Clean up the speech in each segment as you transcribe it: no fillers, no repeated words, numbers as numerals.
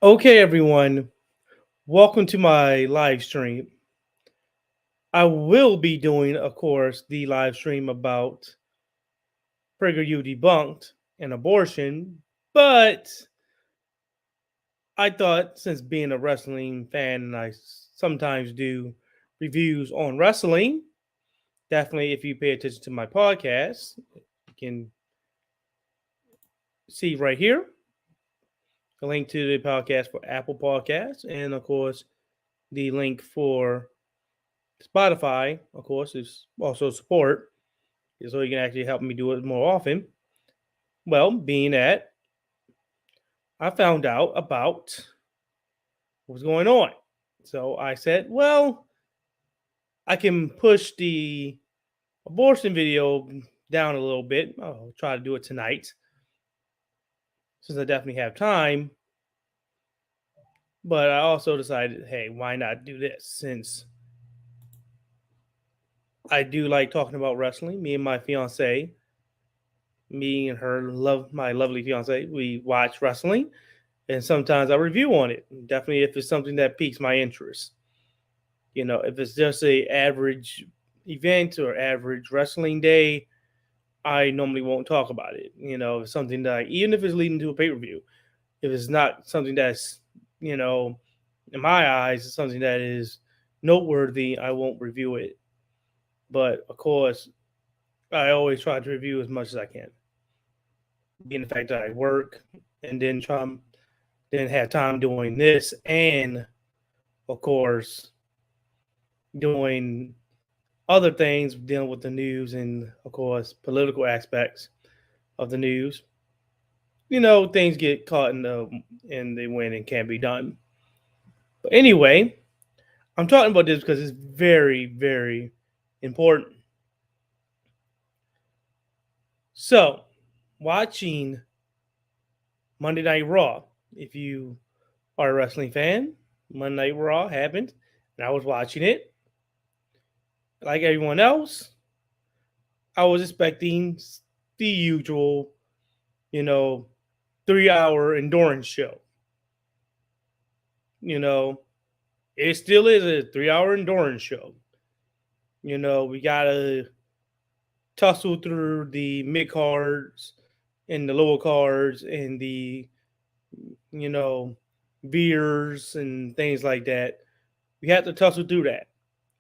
Okay, everyone, welcome to my live stream. I will be doing, of course, the live stream about PragerU debunked and abortion, but I thought since being a wrestling fan and I sometimes do reviews on wrestling, definitely if you pay attention to my podcast, you can see right here a link to the podcast for Apple Podcasts and, of course, the link for Spotify, of course, is also support, so you can actually help me do it more often. Well, being that I found out about what was going on. So I said, well, I can push the abortion video down a little bit. I'll try to do it tonight since I definitely have time. But I also decided, hey, why not do this since I do like talking about wrestling. Me and my fiance, me and her love my lovely fiance, we watch wrestling and sometimes I review on it. Definitely, if it's something that piques my interest. If it's just a average event or average wrestling day, I normally won't talk about it. If it's something that even if it's leading to a pay per view, if it's not something that's you know, in my eyes, it's something that is noteworthy, I won't review it. But of course, I always try to review as much as I can. Being the fact that I work and then have time doing this and of course doing other things dealing with the news and of course political aspects of the news. Things get caught in the wind and can't be done. But anyway, I'm talking about this because it's very, very important. So, watching Monday Night Raw, if you are a wrestling fan, Monday Night Raw happened, and I was watching it. Like everyone else, I was expecting the usual, you know, 3 hour endurance show. You know, it still is a 3 hour endurance show. We gotta tussle through the mid cards and the lower cards and the you know beers and things like that. We have to tussle through that,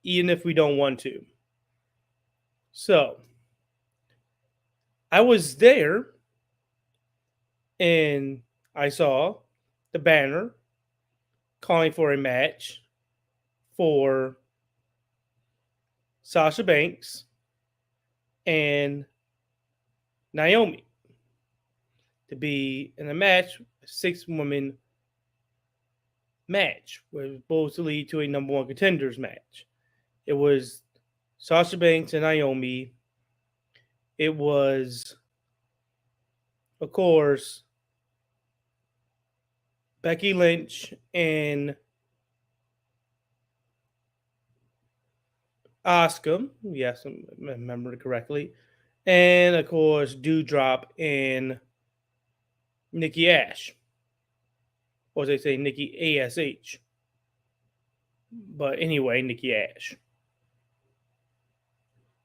even if we don't want to. So I was there and I saw the banner calling for a match for Sasha Banks and Naomi to be in a match, a 6 woman match, was supposed to lead to a number one contenders match. It was Sasha Banks and Naomi. It was, of course, Becky Lynch and Asuka. Yes, I remember it correctly. And of course, Dewdrop and Nikki Ash. Or they say Nikki ASH. But anyway, Nikki Ash.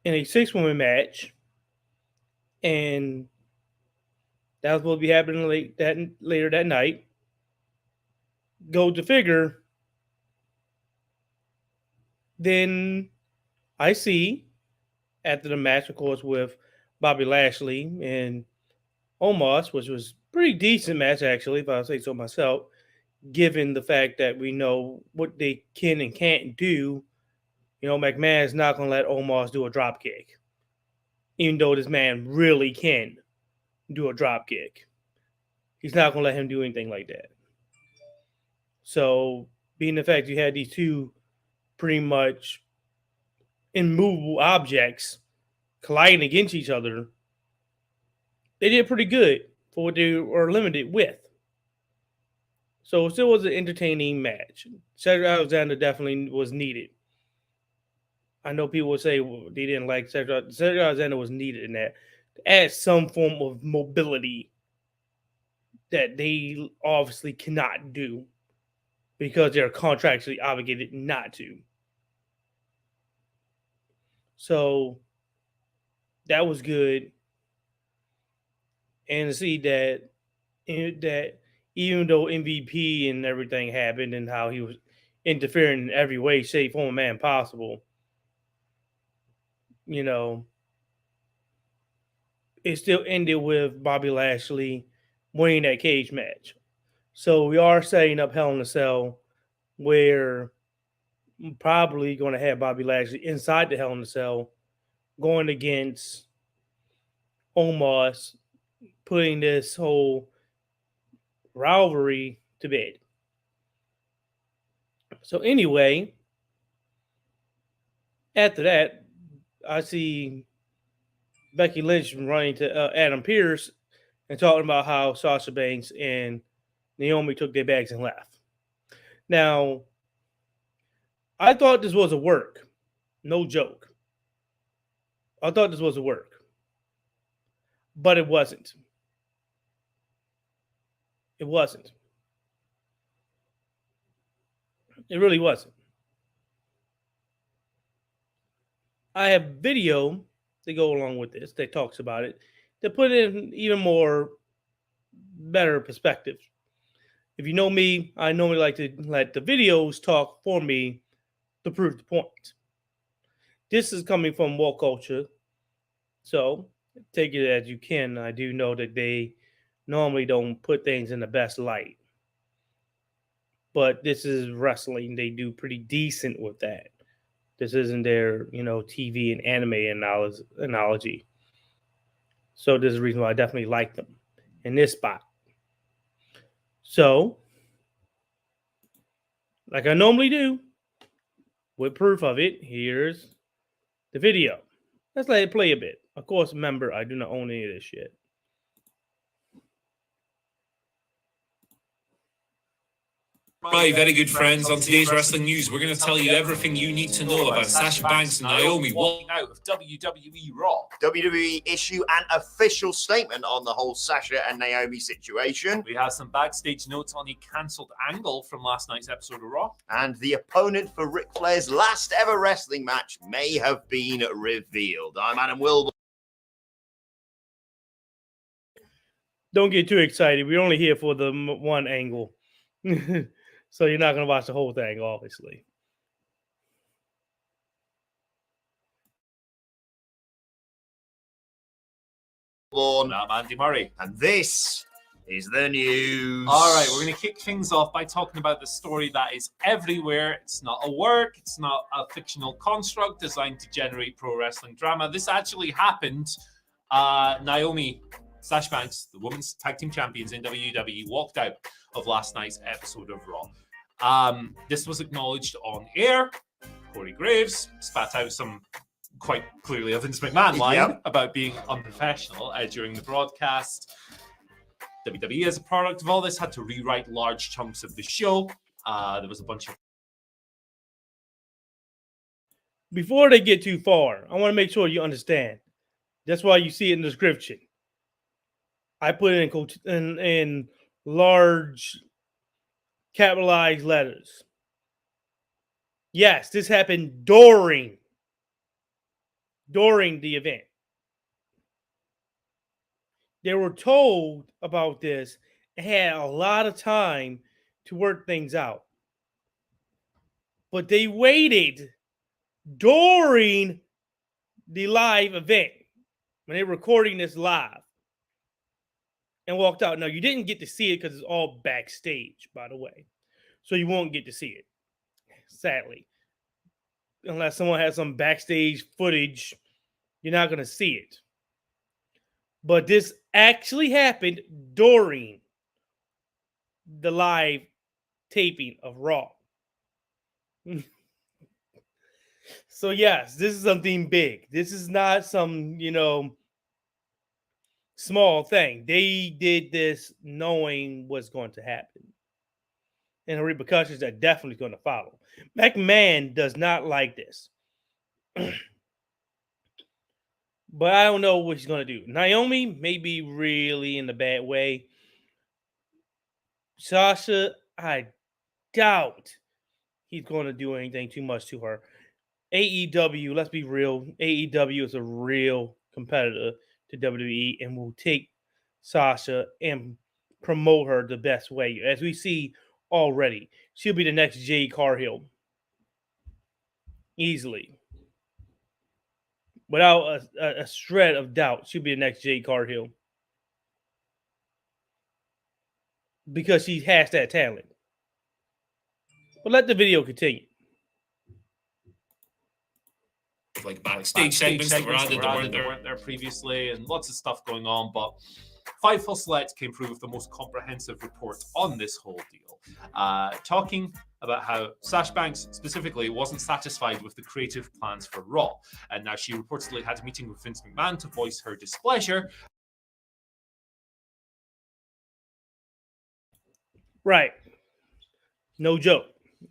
In a 6 woman match. And that was supposed to be happening later that night. Go to figure. Then I see after the match, of course, with Bobby Lashley and Omos, which was pretty decent match actually, if I say so myself, given the fact that we know what they can and can't do. McMahon is not going to let Omos do a drop kick, even though this man really can do a drop kick. He's not going to let him do anything like that. So, being the fact you had these two pretty much immovable objects colliding against each other, they did pretty good for what they were limited with. So it still was an entertaining match. Cedric Alexander definitely was needed. I know people would say they didn't like Cedric. Cedric Alexander was needed in that to add some form of mobility that they obviously cannot do because they're contractually obligated not to. So that was good, and to see that even though MVP and everything happened and how he was interfering in every way, shape, form, man possible, you know, it still ended with Bobby Lashley winning that cage match. So we are setting up Hell in a Cell where I'm probably going to have Bobby Lashley inside the Hell in a Cell going against Omos, putting this whole rivalry to bed. So anyway, after that, I see Becky Lynch running to Adam Pearce and talking about how Sasha Banks and Naomi took their bags and left. Now, I thought this was a work. No joke. I thought this was a work. But it wasn't. It wasn't. It really wasn't. I have video to go along with this that talks about it to put it in even more better perspective. If you know me, I normally like to let the videos talk for me to prove the point. This is coming from Walk Culture, so take it as you can. I do know that they normally don't put things in the best light, but this is wrestling. They do pretty decent with that. This isn't their, TV and anime analogy. So this is the reason why I definitely like them in this spot. So, like I normally do, with proof of it, here's the video. Let's let it play a bit. Of course, remember, I do not own any of this shit. Right, very good friends. On today's wrestling news, we're going to tell you everything you need to know about Sasha Banks and Naomi walking out of WWE Raw. WWE issue an official statement on the whole Sasha and Naomi situation. We have some backstage notes on the cancelled angle from last night's episode of Raw. And the opponent for Ric Flair's last ever wrestling match may have been revealed. I'm Adam Wilborn. Don't get too excited. We're only here for the one angle. So you're not going to watch the whole thing, obviously. I'm Andy Murray. And this is the news. All right, we're going to kick things off by talking about the story that is everywhere. It's not a work. It's not a fictional construct designed to generate pro wrestling drama. This actually happened. Naomi, Sasha Banks, the women's tag team champions in WWE, walked out of last night's episode of Raw. This was acknowledged on air. Corey Graves spat out some quite clearly a Vince McMahon line about being unprofessional during the broadcast. WWE, as a product of all this, had to rewrite large chunks of the show. There was a bunch of... Before they get too far, I want to make sure you understand. That's why you see it in the description. I put it in large capitalized letters. Yes, this happened during the event. They were told about this and had a lot of time to work things out. But they waited during the live event when they were recording this live and walked out. Now, you didn't get to see it because it's all backstage, by the way. So you won't get to see it, sadly. Unless someone has some backstage footage, you're not going to see it. But this actually happened during the live taping of Raw. So, yes, this is something big. This is not some, small thing. They did this knowing what's going to happen. And the repercussions are definitely going to follow. McMahon does not like this. But I don't know what he's going to do. Naomi may be really in the bad way. Sasha, I doubt he's going to do anything too much to her. AEW, let's be real. AEW is a real competitor to WWE and will take Sasha and promote her the best way. As we see already, she'll be the next Jade Cargill. Easily. Without a shred of doubt, she'll be the next Jade Cargill. Because she has that talent. But let the video continue. Like backstage segments that were added that weren't there previously, and lots of stuff going on. But Fightful Select came through with the most comprehensive report on this whole deal, talking about how Sasha Banks specifically wasn't satisfied with the creative plans for Raw, and now she reportedly had a meeting with Vince McMahon to voice her displeasure. Right. No joke.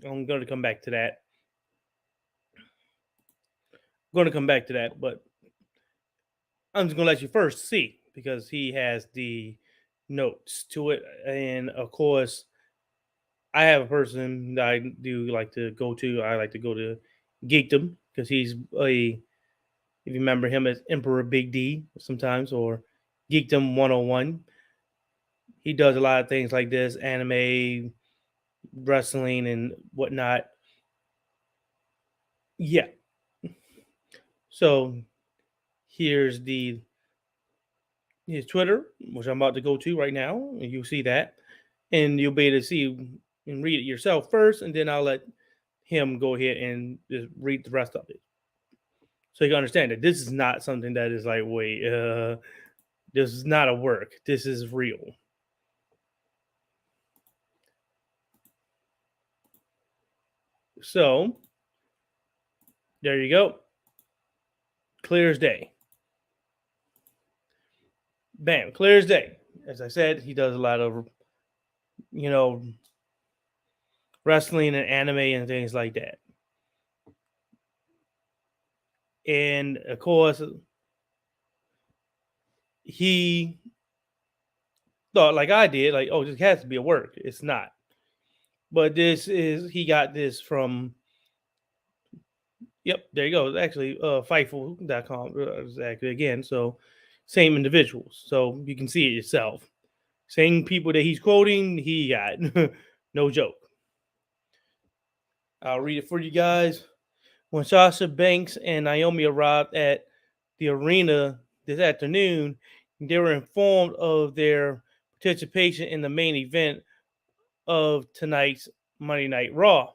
I'm going to come back to that. But I'm just going to let you first see because he has the notes to it. And of course, I have a person that I do like to go to. I like to go to Geekdom because he's if you remember him as Emperor Big D sometimes, or Geekdom 101. He does a lot of things like this, anime, wrestling, and whatnot. Yeah. So here's his Twitter, which I'm about to go to right now, and you'll see that, and you'll be able to see and read it yourself first, and then I'll let him go ahead and just read the rest of it, so you can understand that this is not something that is like, wait, this is not a work. This is real. So there you go. Clear as day. Bam, clear as day. As I said, he does a lot of, wrestling and anime and things like that. And of course, he thought like I did, like, oh, this has to be a work. It's not. But he got this from, yep, there you go. It's actually Fightful.com, exactly, again. So same individuals. So you can see it yourself. Same people that he's quoting, he got. No joke. I'll read it for you guys. When Sasha Banks and Naomi arrived at the arena this afternoon, they were informed of their participation in the main event of tonight's Monday Night Raw.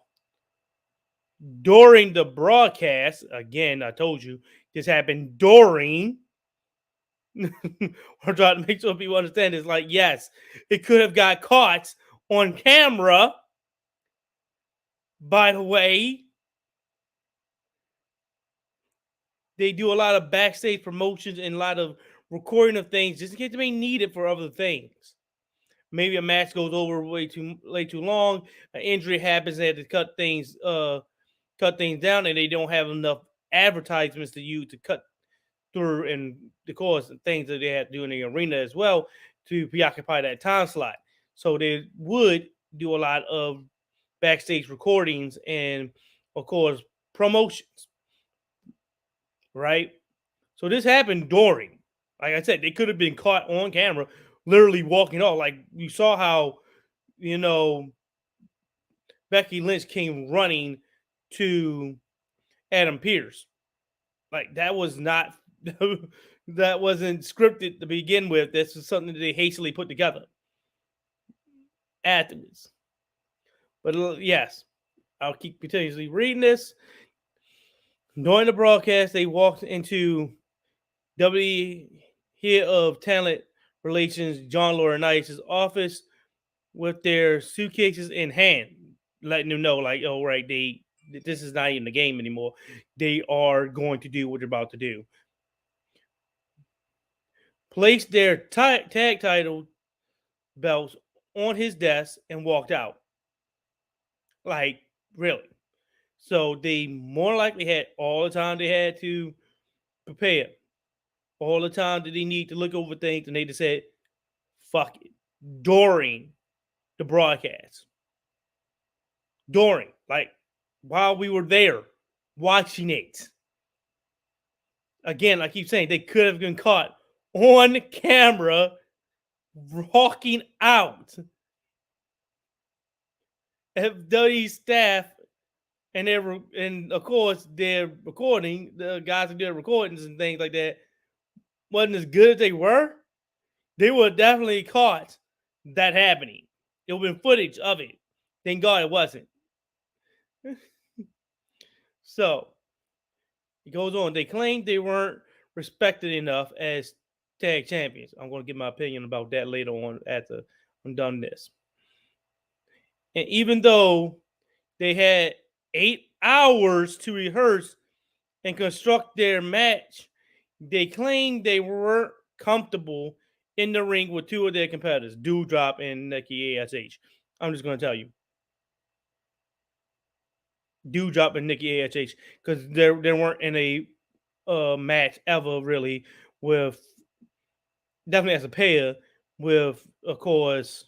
During the broadcast, again, I told you this happened during. I'm trying to make sure people understand this. Like, yes, it could have got caught on camera. By the way, they do a lot of backstage promotions and a lot of recording of things just in case they may need it for other things. Maybe a match goes over way too long, an injury happens, they have to cut things down, and they don't have enough advertisements to use to cut through, and of course things that they have to do in the arena as well to preoccupy that time slot. So they would do a lot of backstage recordings and of course promotions, right? So this happened during. Like I said, they could have been caught on camera literally walking off. Like you saw how, Becky Lynch came running to Adam Pearce. Like that was not that wasn't scripted to begin with. This was something that they hastily put together afterwards. But yes, I'll keep continuously reading this. During the broadcast, they walked into WWE Head of Talent Relations John Laurinaitis' office with their suitcases in hand, letting them know, like, oh, right, this is not even the game anymore. They are going to do what they're about to do. Placed their tag title belts on his desk and walked out. Like, really. So they more likely had all the time they had to prepare, all the time that they need to look over things, and they just said, fuck it. During the broadcast. During, like, while we were there watching it. Again, I keep saying they could have been caught on camera walking out. WWE staff and of course their recording, the guys who did recordings and things like that, wasn't as good as they were. They would have definitely caught that happening. It would have been footage of it. Thank God it wasn't. So it goes on. They claimed they weren't respected enough as tag champions. I'm going to give my opinion about that later on after I'm done this. And even though they had 8 hours to rehearse and construct their match, they claimed they weren't comfortable in the ring with two of their competitors, Doudrop and Nikki ASH. I'm just going to tell you. Doudrop and Nikki ASH, because they weren't in a match ever really with, definitely as a pair, with, of course,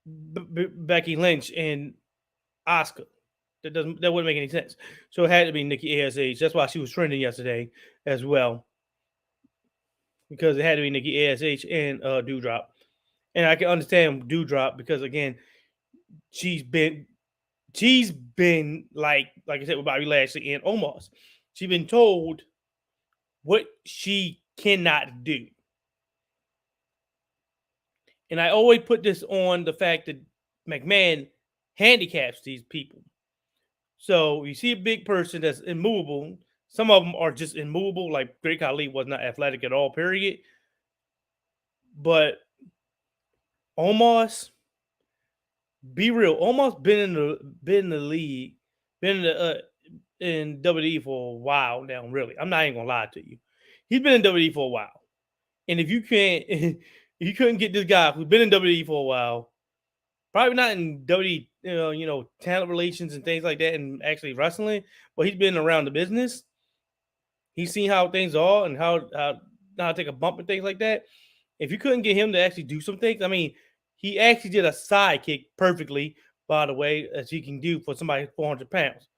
Becky Lynch and Asuka. That wouldn't make any sense. So it had to be Nikki ASH. That's why she was trending yesterday as well, because it had to be Nikki ASH and Doudrop. And I can understand Doudrop because, again, she's been like I said with Bobby Lashley and Omos. She's been told what she cannot do. And I always put this on the fact that McMahon handicaps these people. So you see a big person that's immovable. Some of them are just immovable, like Great Khali was not athletic at all, period. But Omos, be real, Omos been in the league, been in WWE for a while now, really. I'm not even gonna lie to you. He's been in WWE for a while. And if you couldn't get this guy who's been in WWE for a while, probably not in WWE, talent relations and things like that, and actually wrestling, but he's been around the business. He's seen how things are and how to take a bump and things like that. If you couldn't get him to actually do some things, I mean, he actually did a sidekick perfectly, by the way, as he can do for somebody 400 pounds.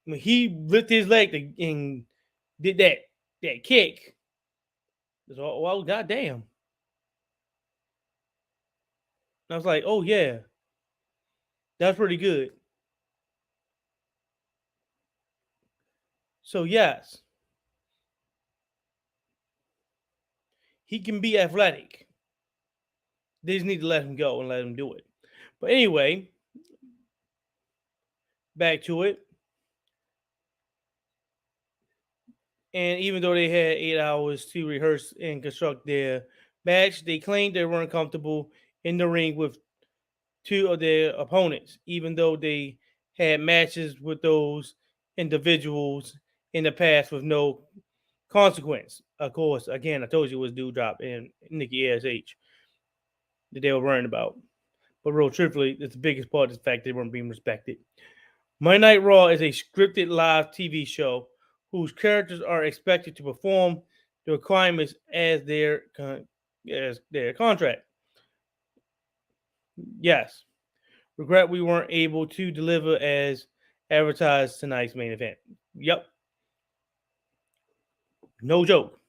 When he lifted his leg and did that kick, so, well, goddamn. I was like, oh, yeah. That's pretty good. So, yes. He can be athletic. They just need to let him go and let him do it. But anyway, back to it. And even though they had 8 hours to rehearse and construct their match, they claimed they weren't comfortable in the ring with two of their opponents, even though they had matches with those individuals in the past with no consequence. Of course, again, I told you it was Doudrop and Nikki ASH that they were worrying about. But real truthfully, it's the biggest part of the fact they weren't being respected. Monday Night Raw is a scripted live TV show whose characters are expected to perform the requirements as their contract. Yes. Regret we weren't able to deliver as advertised tonight's main event. Yep. No joke.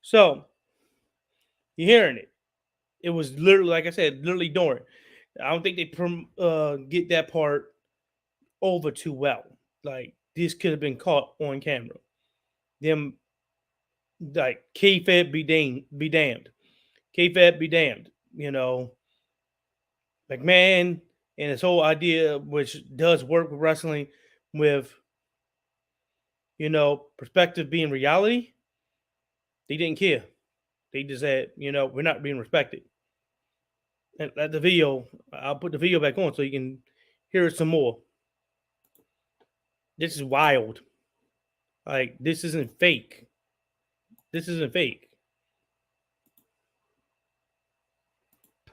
So, you're hearing it. It was literally, like I said, literally during. I don't think they get that part over too well. Like, this could have been caught on camera. Them, like, kayfabe be damned. Kayfabe be damned. McMahon and his whole idea, which does work with wrestling, with, perspective being reality, they didn't care. They just said, we're not being respected. And at the video, I'll put the video back on so you can hear it some more. This is wild. Like, this isn't fake. This isn't fake.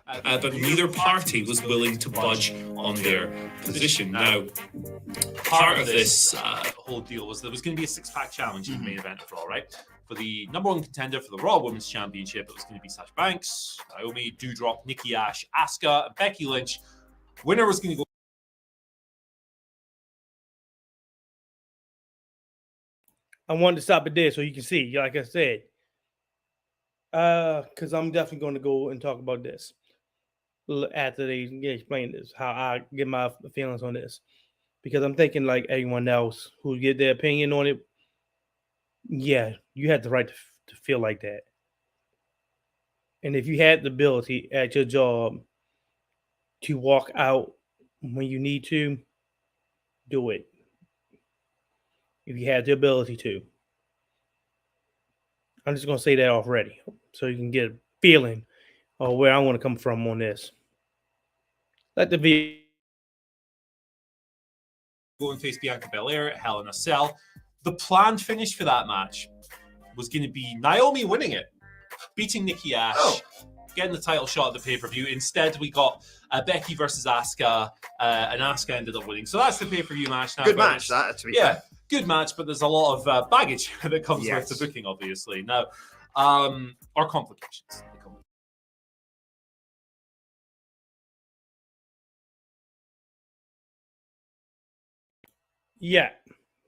But neither party was willing to budge on their position. Now, part of this whole deal was there was going to be a six-pack challenge in the main event of Raw, right? For the #1 contender for the Raw Women's Championship, it was going to be Sasha Banks, Naomi, Doudrop, Nikki Ash, Asuka, and Becky Lynch. Winner was going to go. I wanted to stop it there so you can see, like I said, because I'm definitely going to go and talk about this after they explain this, how I get my feelings on this, because I'm thinking like everyone else who get their opinion on it. Yeah, you had the right to feel like that, and if you had the ability at your job to walk out when you need to, do it. If you had the ability to, I'm just going to say that already so you can get a feeling of where I want to come from on this. Let the video Go and face Bianca Belair at Hell in a Cell. The planned finish for that match was going to be Naomi winning it, beating Nikki Ash, getting the title shot at the pay-per-view. Instead, we got Becky versus Asuka, and Asuka ended up winning. So that's the pay-per-view match now. Good match, that, to be fair. Good match, but there's a lot of baggage that comes with the booking, obviously. Now, or complications. Yeah.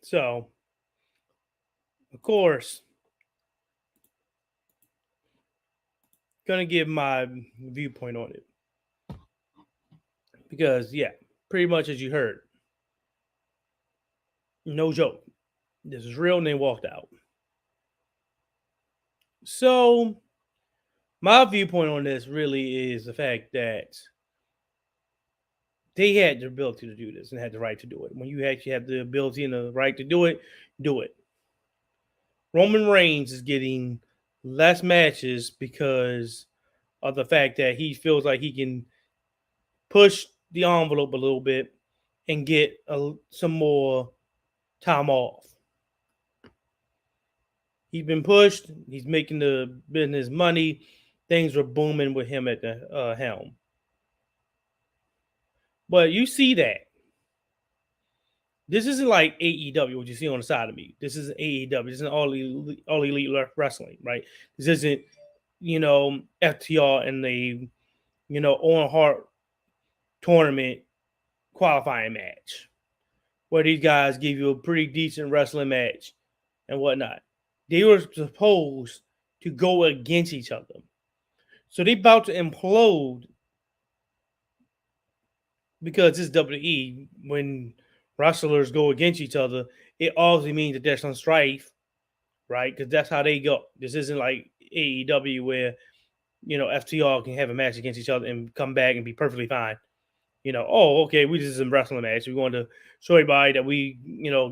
So, of course, gonna give my viewpoint on it. Because, yeah, pretty much as you heard. No joke. This is real and they walked out. So, my viewpoint on this really is the fact that they had the ability to do this and had the right to do it. When you actually have the ability and the right to do it, do it. Roman Reigns is getting less matches because of the fact that he feels like he can push the envelope a little bit and get some more time off. He's been pushed. He's making the business money. Things were booming with him at the helm. But you see that. This isn't like AEW, what you see on the side of me. This is AEW. This isn't all elite wrestling, right? This isn't, FTR and the, Owen Hart tournament qualifying match where these guys give you a pretty decent wrestling match and whatnot. They were supposed to go against each other. So they about to implode because it's WWE. When wrestlers go against each other, it obviously means that there's some strife, right? Because that's how they go. This isn't like AEW where, FTR can have a match against each other and come back and be perfectly fine. Okay, we just in wrestling match. We want to show everybody that we,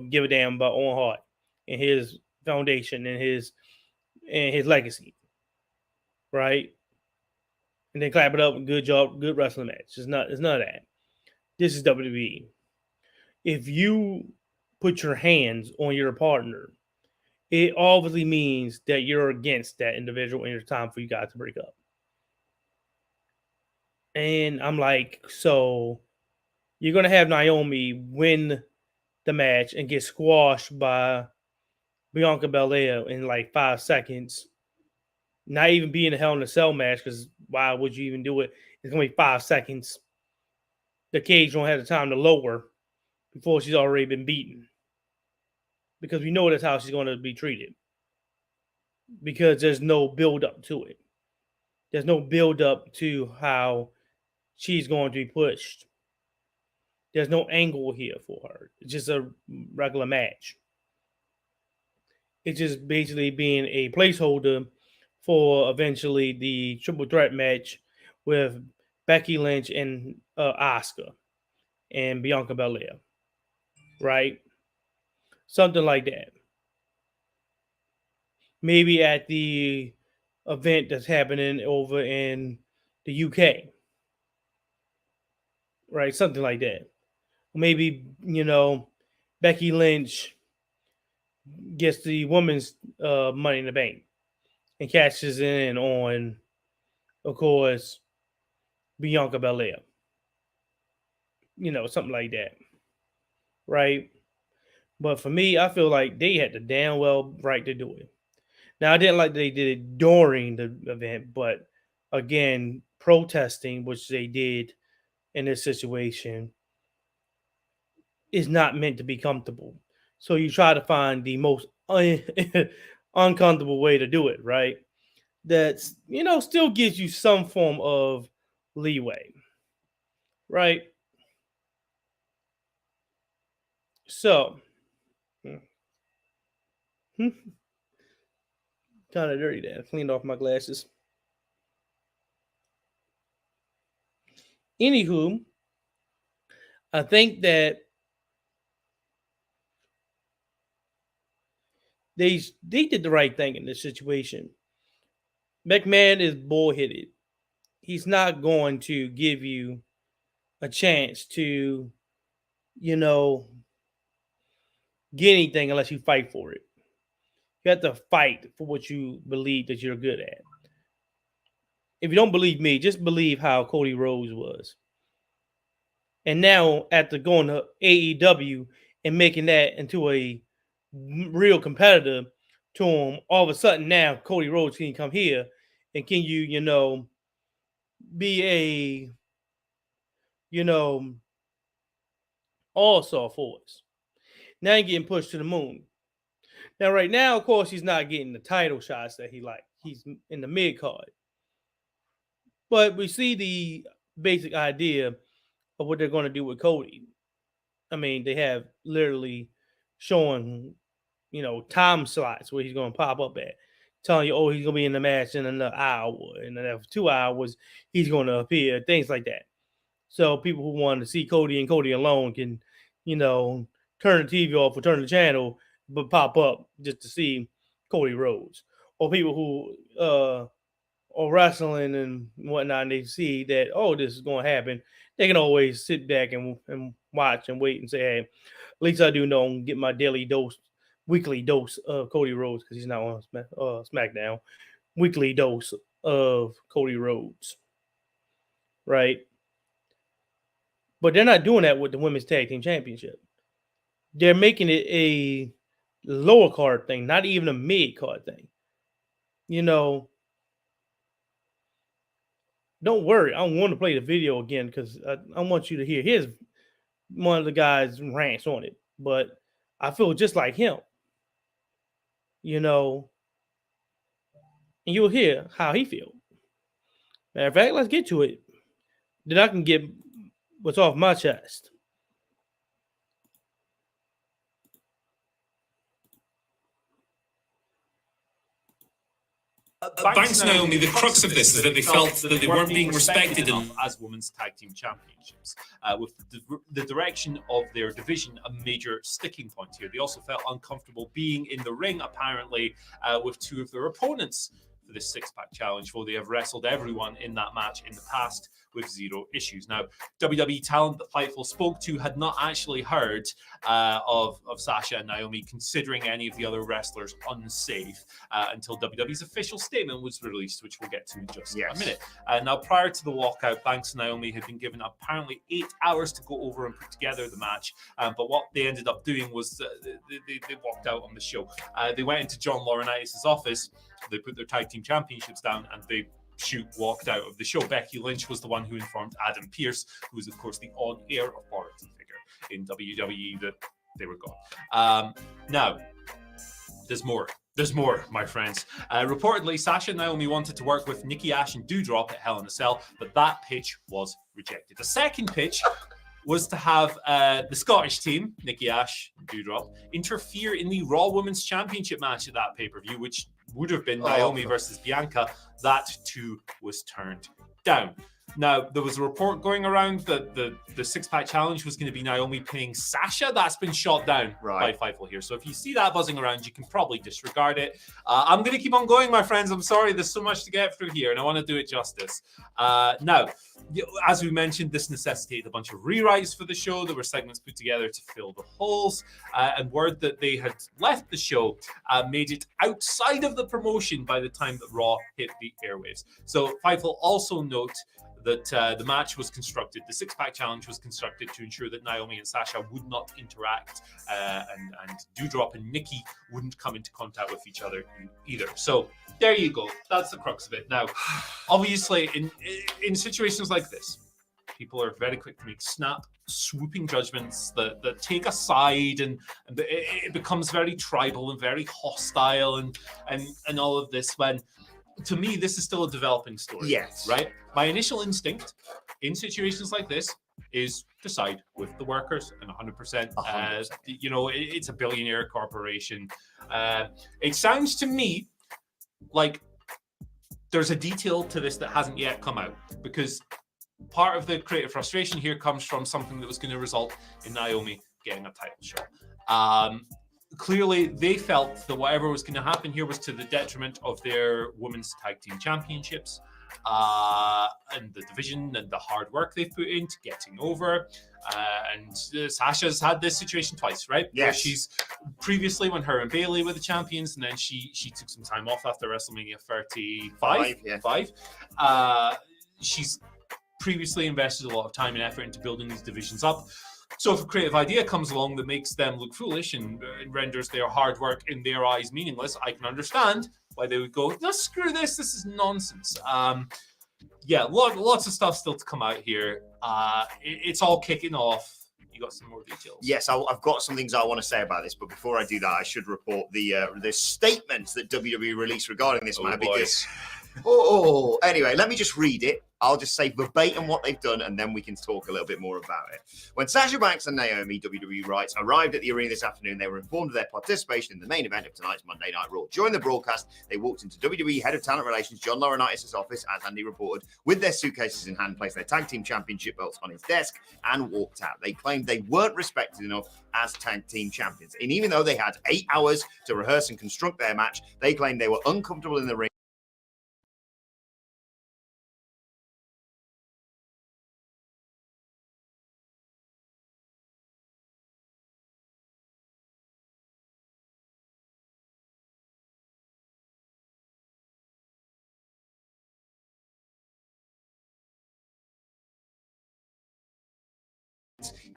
give a damn about Owen Hart and his foundation and his legacy, right? And then clap it up. Good job, good wrestling match. It's none of that. This is WWE. If you put your hands on your partner, it obviously means that you're against that individual and it's time for you guys to break up. And I'm like, so you're going to have Naomi win the match and get squashed by Bianca Belair in like 5 seconds. Not even be in a Hell in a Cell match, because why would you even do it? It's going to be 5 seconds. The cage won't have the time to lower before she's already been beaten. Because we know that's how she's going to be treated. Because there's no build up to it. There's no build up to how she's going to be pushed. There's no angle here for her. It's just a regular match. It's just basically being a placeholder for eventually the triple threat match with Becky Lynch and Asuka and Bianca Belair. Right? Something like that. Maybe at the event that's happening over in the UK. Right? Something like that. Maybe, Becky Lynch gets the women's Money in the Bank and cashes in on, of course, Bianca Belair. Something like that. Right? But for me, I feel like they had the damn well right to do it. Now, I didn't like that they did it during the event, but again, protesting, which they did in this situation, is not meant to be comfortable. So you try to find the most uncomfortable way to do it, right? That's, still gives you some form of leeway, right? So, kind of dirty there. Cleaned off my glasses. Anywho, I think that they did the right thing in this situation. McMahon is bullheaded. He's not going to give you a chance to, you know, get anything unless you fight for it. You have to fight for what you believe that you're good at. If you don't believe me, just believe how Cody Rhodes was. And now, after going to AEW and making that into a real competitor to him, all of a sudden now Cody Rhodes can come here and can you, be a, all-star force. Now he's getting pushed to the moon. Now, right now, of course, he's not getting the title shots that he liked. He's in the mid card. But we see the basic idea of what they're going to do with Cody. I mean, they have literally showing, time slots where he's going to pop up at, telling you, oh, he's going to be in the match in another hour, and then after 2 hours, he's going to appear, things like that. So people who want to see Cody and Cody alone can, turn the TV off or turn the channel, but pop up just to see Cody Rhodes. Or people who are wrestling and whatnot, and they see that, oh, this is going to happen. They can always sit back and watch and wait and say, hey, at least I do know and get my weekly dose of Cody Rhodes, because he's not on SmackDown. Weekly dose of Cody Rhodes. Right? But they're not doing that with the Women's Tag Team Championship. They're making it a lower card thing, not even a mid card thing. Don't worry. I don't want to play the video again because I want you to hear his one of the guys' rants on it. But I feel just like him. And you'll hear how he feels. Matter of fact, let's get to it. Then I can get what's off my chest. Thanks, Naomi. The crux of this is that they felt that they weren't being respected enough as women's tag team championships, with the direction of their division a major sticking point here. They also felt uncomfortable being in the ring, apparently, with two of their opponents for this six-pack challenge, though they have wrestled everyone in that match in the past with zero issues. Now, WWE talent that Fightful spoke to had not actually heard of Sasha and Naomi considering any of the other wrestlers unsafe until WWE's official statement was released, which we'll get to in just a minute. Now, prior to the walkout, Banks and Naomi had been given apparently 8 hours to go over and put together the match, but what they ended up doing was they walked out on the show. They went into John Laurinaitis' office, they put their tag team championships down, and they walked out of the show. Becky Lynch was the one who informed Adam Pearce, who is, of course, the on-air authority figure in WWE, that they were gone. Now, there's more. There's more, my friends. Reportedly, Sasha and Naomi wanted to work with Nikki Ash and Doudrop at Hell in a Cell, but that pitch was rejected. The second pitch was to have the Scottish team, Nikki Ash and Doudrop, interfere in the Raw Women's Championship match at that pay-per-view, which would have been Naomi versus Bianca. That too was turned down. Now, there was a report going around that the six-pack challenge was going to be Naomi pinning Sasha. That's been shot down by Fightful here. So if you see that buzzing around, you can probably disregard it. I'm going to keep on going, my friends. I'm sorry. There's so much to get through here, and I want to do it justice. Now, as we mentioned, this necessitated a bunch of rewrites for the show. There were segments put together to fill the holes, and word that they had left the show made it outside of the promotion by the time that Raw hit the airwaves. So Fightful also note that the match was constructed, the six-pack challenge was constructed to ensure that Naomi and Sasha would not interact, and Doudrop and Nikki wouldn't come into contact with each other either. So there you go. That's the crux of it. Now, obviously, in situations like this, people are very quick to make swooping judgments that take a side, and it becomes very tribal and very hostile and all of this, when to me this is still a developing story. Yes. Right? My initial instinct in situations like this is to side with the workers, and 100%. 100%. It's a billionaire corporation. It sounds to me like there's a detail to this that hasn't yet come out, because part of the creative frustration here comes from something that was going to result in Naomi getting a title shot. Clearly, they felt that whatever was going to happen here was to the detriment of their women's tag team championships, and the division and the hard work they've put into getting over. And Sasha's had this situation twice, right? Yes. Where she's previously, when her and Bayley were the champions, and then she took some time off after WrestleMania 35. She's previously invested a lot of time and effort into building these divisions up. So if a creative idea comes along that makes them look foolish and renders their hard work in their eyes meaningless, I can understand why they would go, no, screw this is nonsense. Lots of stuff still to come out here. It's all kicking off. You got some more details? Yes, I've got some things I want to say about this, but before I do that, I should report the statement that WWE released regarding this matter, because anyway, let me just read it. I'll just say verbatim what they've done, and then we can talk a little bit more about it. When Sasha Banks and Naomi, WWE writes, arrived at the arena this afternoon, they were informed of their participation in the main event of tonight's Monday Night Raw. During the broadcast, they walked into WWE Head of Talent Relations John Laurinaitis' office, as Andy reported, with their suitcases in hand, placed their tag team championship belts on his desk, and walked out. They claimed they weren't respected enough as tag team champions. And even though they had 8 hours to rehearse and construct their match, they claimed they were uncomfortable in the ring.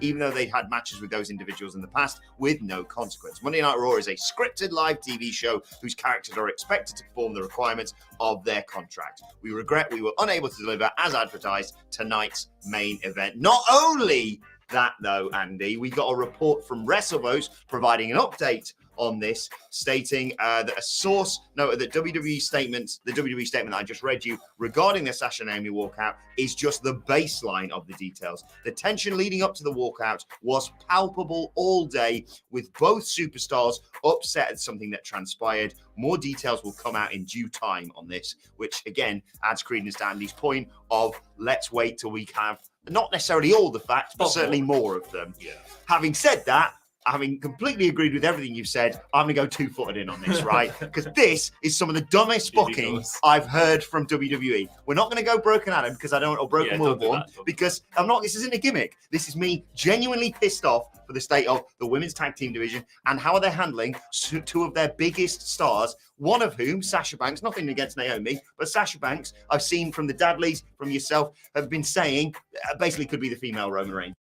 Even though they'd had matches with those individuals in the past with no consequence. Monday Night Raw is a scripted live TV show whose characters are expected to perform the requirements of their contract. We regret we were unable to deliver as advertised tonight's main event. Not only that, though, Andy, we got a report from WrestleVotes providing an update on this, stating that a source noted that the WWE statement that I just read you regarding the Sasha Naomi walkout is just the baseline of the details. The tension leading up to the walkout was palpable all day, with both superstars upset at something that transpired. More details will come out in due time on this, which again adds credence to Andy's point of let's wait till we have not necessarily all the facts, but certainly more of them. Yeah. Having said that, having completely agreed with everything you've said, I'm going to go two-footed in on this, right? Because this is some of the dumbest booking I've heard from WWE. We're not going to go Broken Adam because I don't, or Broken Warborn, because I'm not. This isn't a gimmick. This is me genuinely pissed off for the state of the women's tag team division and how are they handling two of their biggest stars, one of whom, Sasha Banks, nothing against Naomi, but Sasha Banks, I've seen from the Dadleys, from yourself, have been saying basically could be the female Roman Reigns.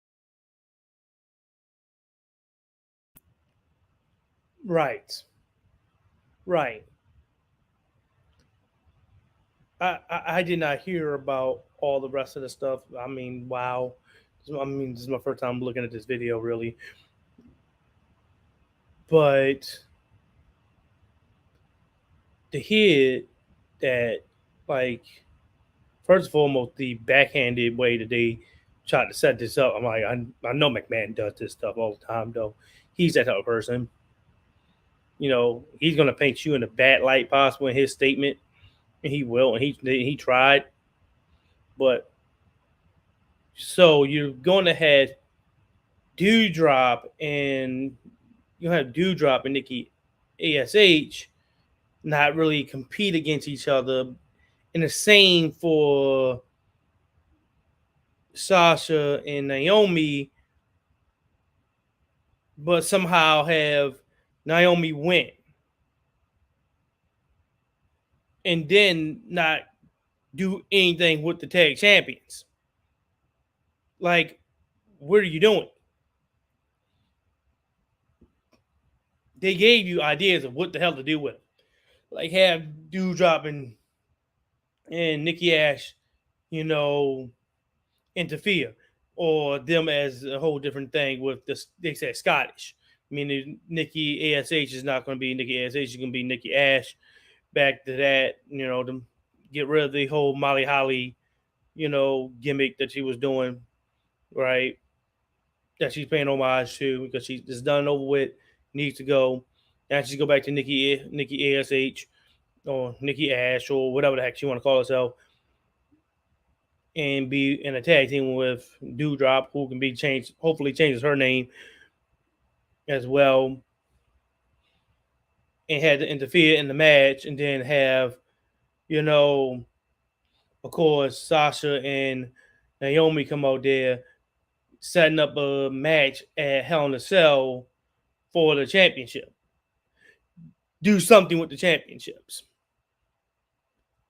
Right. I did not hear about all the rest of the stuff. I mean, wow. This is my first time looking at this video, really. But to hear that, like, first and foremost, the backhanded way that they tried to set this up, I'm like, I know McMahon does this stuff all the time, though. He's that type of person. You know, he's going to paint you in a bad light possible in his statement. And he will. And he tried. But so you're going to have Doudrop and Nikki ASH not really compete against each other. And the same for Sasha and Naomi, but somehow have Naomi win. And then not do anything with the tag champions. Like, what are you doing? They gave you ideas of what the hell to do with them. Like, have Doudrop and Nikki Ash, interfere, or them as a whole different thing with this. They said Scottish, meaning Nikki Ash is not going to be Nikki Ash; it's going to be Nikki Ash. Back to that, to get rid of the whole Molly Holly, gimmick that she was doing, right? That she's paying homage to because she's just done over with, needs to go. And she's go back to Nikki Ash or Nikki Ash or whatever the heck she want to call herself, and be in a tag team with Doudrop, who can be changed. Hopefully, changes her name as well, and had to interfere in the match, and then have, of course, Sasha and Naomi come out there, setting up a match at Hell in a Cell for the championship. Do something with the championships.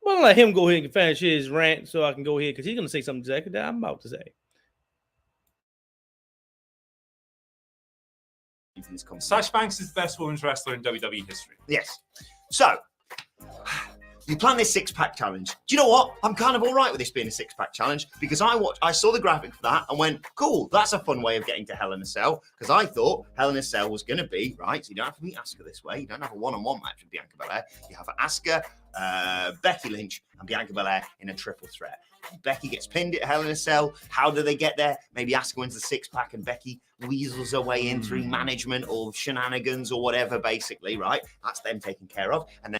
Well, I'll let him go ahead and finish his rant so I can go ahead because he's going to say something exactly that I'm about to say. Sasha Banks is the best women's wrestler in WWE history. Yes. So, you plan this six-pack challenge. Do you know what? I'm kind of all right with this being a six-pack challenge because I saw the graphic for that and went, cool, that's a fun way of getting to Hell in a Cell because I thought Hell in a Cell was going to be, right, so you don't have to meet Asuka this way. You don't have a one-on-one match with Bianca Belair. You have Asuka, Becky Lynch, and Bianca Belair in a triple threat. Becky gets pinned at Hell in a Cell. How do they get there? Maybe Asuka wins the six-pack and Becky weasels her way in through management or shenanigans or whatever, basically, right? That's them taken care of. And then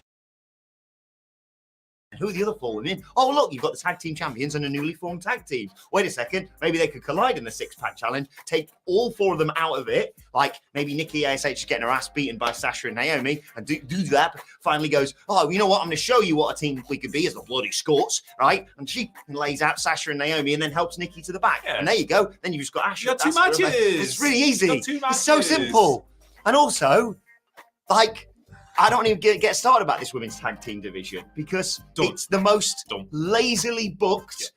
who are the other four women? Oh, look, you've got the tag team champions and a newly formed tag team. Wait a second. Maybe they could collide in the six-pack challenge, take all four of them out of it. Like maybe Nikki ASH is getting her ass beaten by Sasha and Naomi and do that. Finally goes, oh, you know what? I'm going to show you what a team we could be as the Bloody Scots, right? And she lays out Sasha and Naomi and then helps Nikki to the back. Yeah. And there you go. Then you've just got Ash. You got two matches. It's really easy. It's so simple. And also, like, I don't even get started about this women's tag team division because it's the most lazily booked,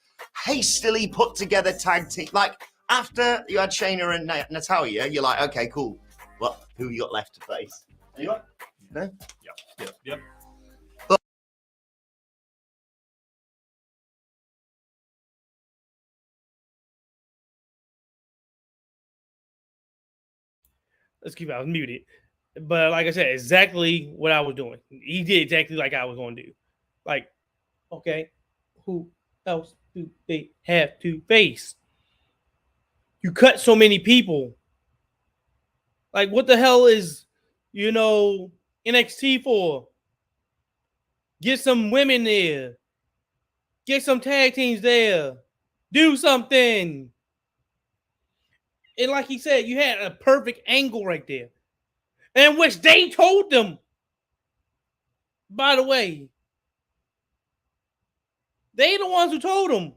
hastily put together tag team. Like after you had Shayna and Natalya, you're like, okay, cool. Well, who you got left to face? Anyone? No? Yep. Let's keep it. I was muted. But like I said, exactly what I was doing. He did exactly like I was going to do. Like, okay, who else do they have to face? You cut so many people. Like, what the hell is, NXT for? Get some women there. Get some tag teams there. Do something. And like he said, you had a perfect angle right there. In which they told them, by the way, they the ones who told them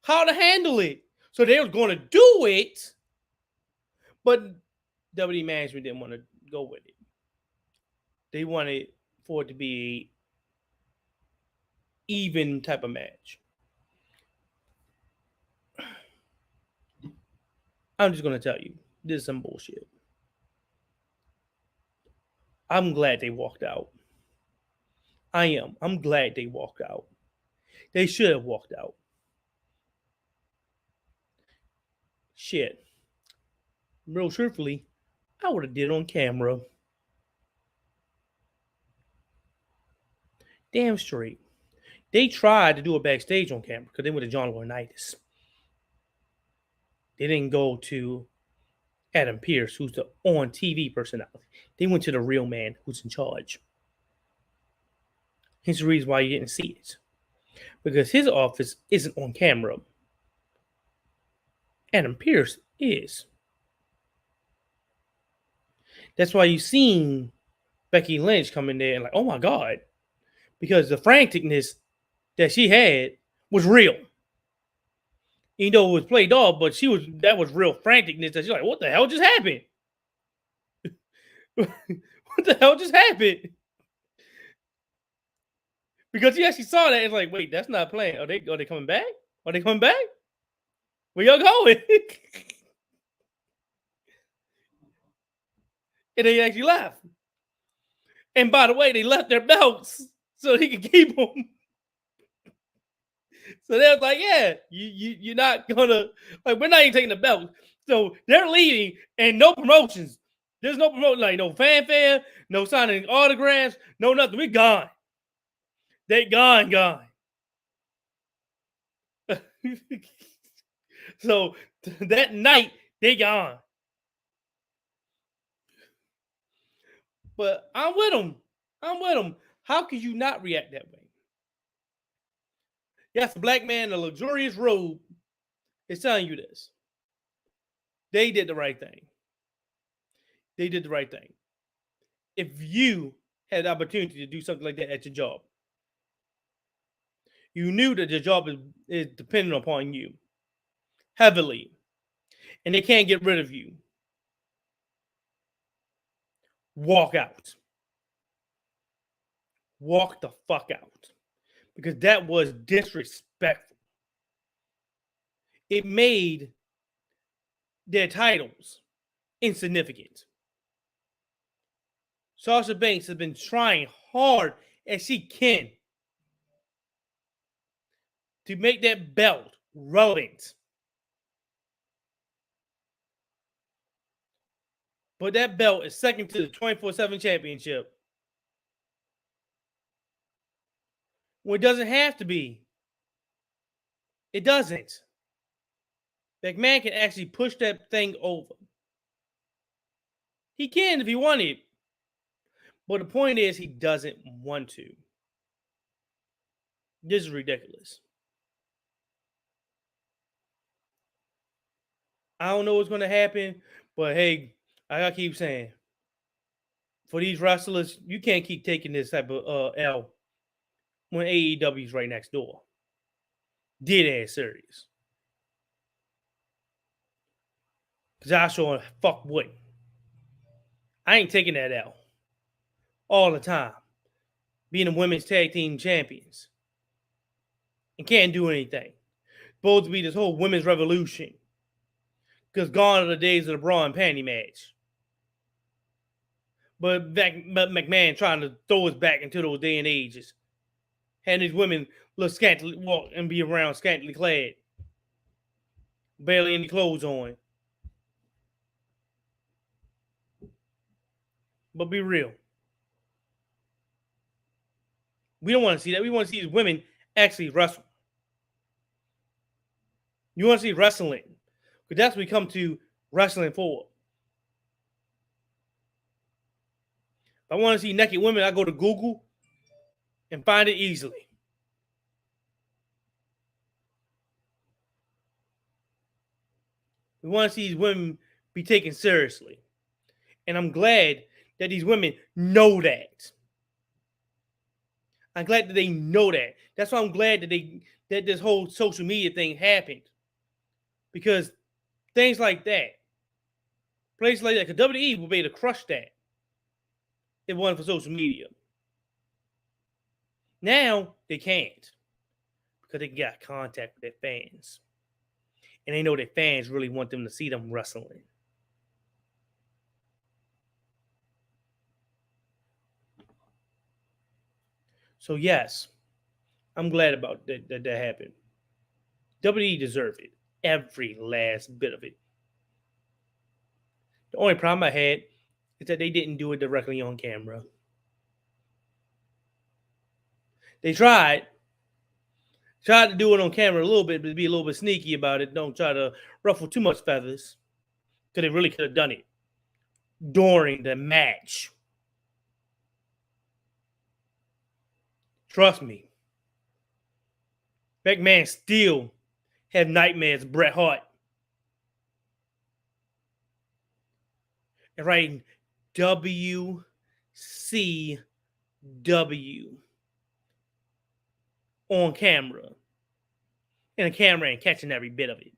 how to handle it. So they were going to do it, but WWE management didn't want to go with it. They wanted for it to be an even type of match. I'm just going to tell you, this is some bullshit. I'm glad they walked out. I am. I'm glad they walked out. They should have walked out. Shit. Real truthfully, I would have did it on camera. Damn straight. They tried to do it backstage on camera because they went to John Laurinaitis. They didn't go to Adam Pearce, who's the on-TV personality. They went to the real man who's in charge. Here's the reason why you didn't see it. Because his office isn't on camera. Adam Pearce is. That's why you've seen Becky Lynch come in there and like, oh my God. Because the franticness that she had was real. Even though it was played off, but that was real franticness that she's like, what the hell just happened? What the hell just happened? Because he actually saw that. It's like, wait, that's not playing. Are they coming back? Are they coming back? Where y'all going? And they actually left. And by the way, they left their belts so he could keep them. So they was like, yeah, you're not gonna, like, we're not even taking the belt. So they're leaving and no promotions. There's no promotion, like no fanfare, no signing autographs, no nothing. We're gone. They gone. So that night, they gone. But I'm with them. How could you not react that way? Yes, a black man in a luxurious robe is telling you this. They did the right thing. If you had the opportunity to do something like that at your job, you knew that the job is dependent upon you heavily, and they can't get rid of you. Walk out. Walk the fuck out. Because that was disrespectful. It made their titles insignificant. Sasha Banks has been trying hard as she can to make that belt relevant. But that belt is second to the 24/7 championship. Well, it doesn't have to be. It doesn't. McMahon can actually push that thing over. He can if he wanted. But the point is, he doesn't want to. This is ridiculous. I don't know what's going to happen, but hey, I gotta keep saying, for these wrestlers, you can't keep taking this type of L when AEW's right next door. Dead ass serious. Joshua fuck Wood. I ain't taking that L all the time. Being the women's tag team champions and can't do anything. Supposed to be this whole women's revolution. Because gone are the days of the bra and panty match. But McMahon trying to throw us back into those day and ages. Having these women look scantily, walk and be around scantily clad. Barely any clothes on. But be real. We don't want to see that. We want to see these women actually wrestle. You want to see wrestling. Because that's what we come to wrestling for. If I want to see naked women, I go to Google and find it easily. We want to see these women be taken seriously. And I'm glad that these women know that. I'm glad that they know that. That's why I'm glad that this whole social media thing happened. Because things like that, places like that, because WWE will be able to crush that if it wasn't for social media. Now they can't because they got contact with their fans. And they know their fans really want them to see them wrestling. So yes, I'm glad about that happened. WWE deserved it. Every last bit of it. The only problem I had is that they didn't do it directly on camera. They tried to do it on camera a little bit, but be a little bit sneaky about it. Don't try to ruffle too much feathers. Because they really could have done it during the match. Trust me. McMahon still have nightmares of Bret Hart. And writing WCW on camera. And the camera ain't catching every bit of it.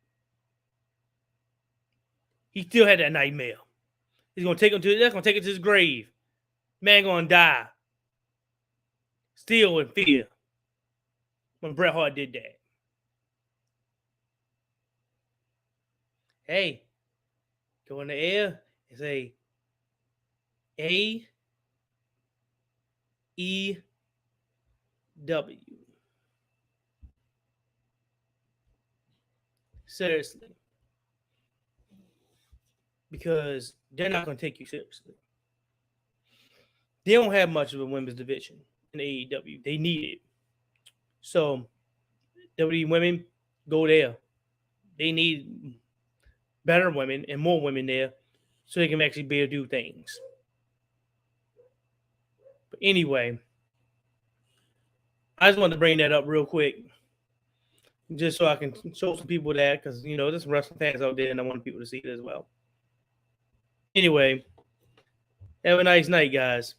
He still had that nightmare. That's gonna take it to his grave. Man gonna die. Still in fear when Bret Hart did that. Hey, go in the air and say AEW. Seriously. Because they're not going to take you seriously. They don't have much of a women's division in AEW. They need it. So, WWE women, go there. They need better women and more women there so they can actually be able to do things. But anyway, I just wanted to bring that up real quick. Just so I can show some people that, because, you know, there's some wrestling fans out there and I want people to see it as well. Anyway, have a nice night, guys.